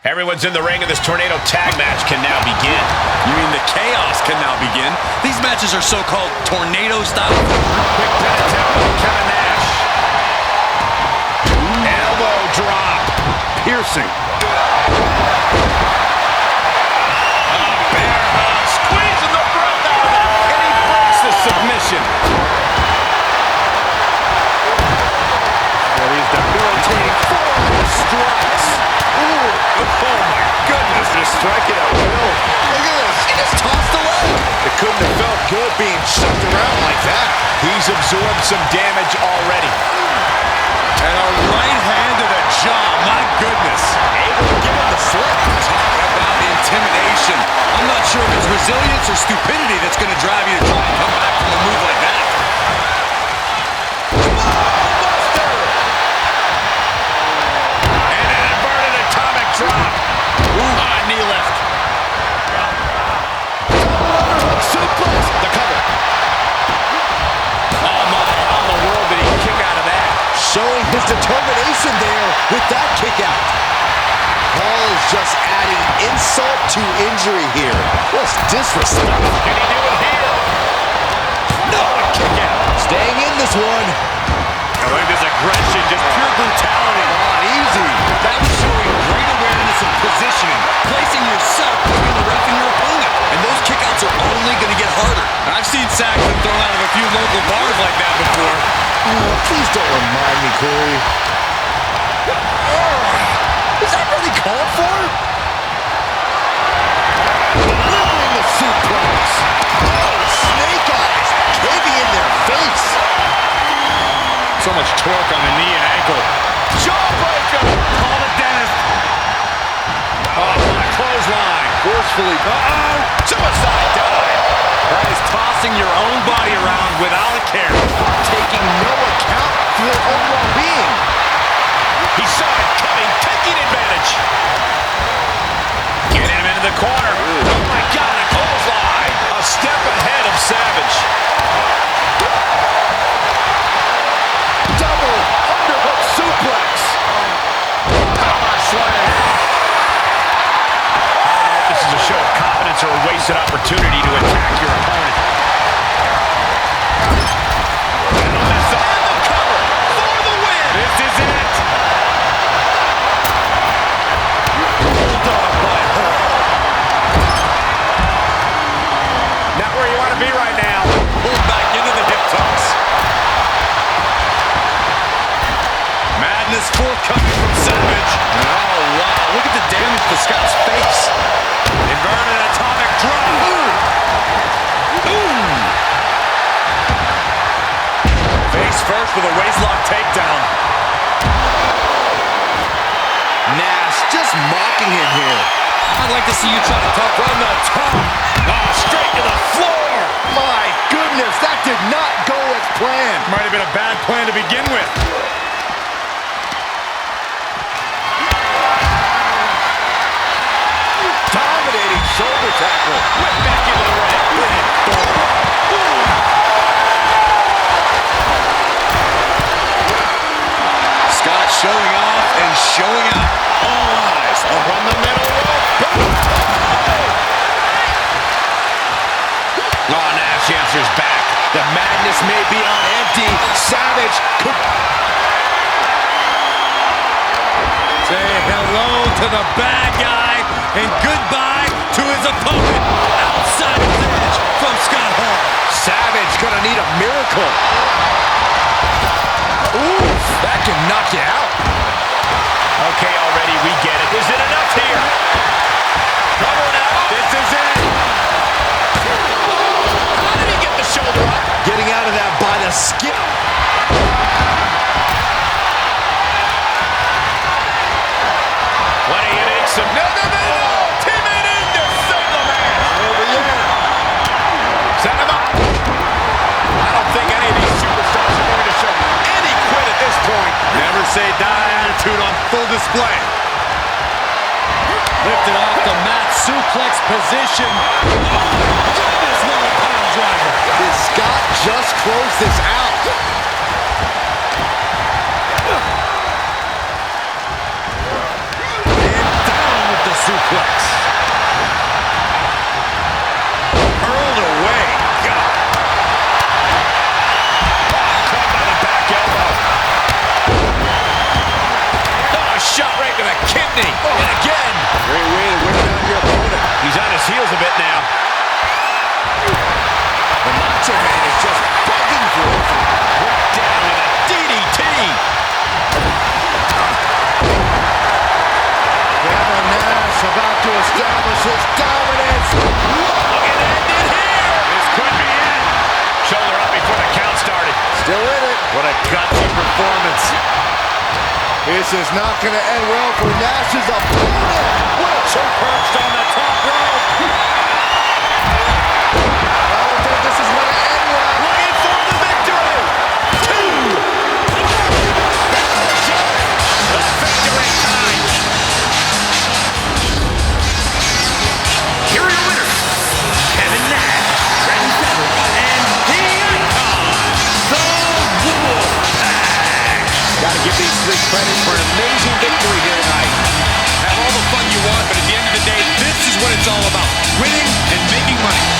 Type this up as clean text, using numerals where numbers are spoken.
Everyone's in the ring, and this tornado tag match can now begin. You mean the chaos can now begin? These matches are so-called tornado style. Quick pin attempt by Kevin Nash. Elbow drop. Piercing. Bear hug, squeezing the breath out of that, and he breaks the submission. That is debilitating. 4 strikes. Oh my goodness, just striking at will. Look at this. He just tossed away. It couldn't have felt good being shoved around like that. He's absorbed some damage already. And a right hand to the jaw. My goodness. Able to give him the slip. Talk about intimidation. I'm not sure if it's resilience or stupidity that's going to drive you to try and come back from a move like that. Drop. Knee lift. Suplex. The cover. Oh my, how in the world did he kick out of that? Showing his determination there with that kick out. Paul is just adding insult to injury here. What's disrespect? Can he do it here? No, a kick out. Staying in this one. I like this aggression, just pure brutality. Not easy. That was showing great awareness of positioning, placing yourself between the ref and your opponent. And those kickouts are only going to get harder. I've seen Saxton thrown out of a few local bars like that before. Oh, please don't remind me, Corey. Is that really called for? Lifting the suplex. Oh, snake eyes caving in their face. So much torque on the knee and ankle. Jawbreaker! Call the dentist. Oh, my clothesline. Forcefully. Suicide dive. That is tossing your own body around without a care. Taking no account for their own well-being. He saw it coming, taking advantage. Getting him into the corner. Oh, my God, a clothesline. A step ahead of Savage. Double underhook suplex. Power slam. I don't know if this is a show of confidence or a wasted opportunity to attack your opponent. And on this side, the cover for the win. This is it. Bulldog by her. Not where you want to be right now. Pulled back into the hip toss. Madness forthcoming from Savage. Oh, wow. Look at the damage to Scott's face. Inverted atomic drop. Face first with a waistlock takedown. Nash just mocking him here. I'd like to see you try to talk From the top. Oh, straight to the floor. My goodness, that did not go as planned. Might have been a bad plan to begin with. Dominating shoulder tackle. Right back into the ring. Scott showing off and showing out. All eyes From the middle rope. Oh, Nash answers back. The madness may be on empty. Savage could... Say hello to the bad guy and goodbye to his opponent. Outside of the edge from Scott Hall. Savage gonna need a miracle. Ooh, that can knock you out. Okay, already, we get it. Is it enough here? Cover now. This is it. How did he get the shoulder up? Getting out of that by the skin. Plenty innings. No. Teammate in to save the man. Over there. Set him up. I don't think any of these superstars are going to show any quit at this point. Never say die attitude on full display. Lifted off the mat, suplex position. Goodness, what a power driver. Did Scott just close this out? And down with knee. And again. Great way to wear down your opponent. He's on his heels a bit now. The Macho Man is just begging for it. Right down with a DDT. Kevin Nash about to establish his dominance. Look at it here. This could be it. Shoulder up before the count started. Still in it. What a gutsy performance. This is not going to end well for Nash's opponent. Wilson perched on the top rope. I don't think this is going to end well. Looking for the victory. Two. The victory time. Here are your winners. Kevin Nash, Trent Seven, and the Icon, the Wolfpac. Got to give these three credit for an amazing victory here tonight. Have all the fun you want, but at the end of the day, this is what it's all about. Winning and making money.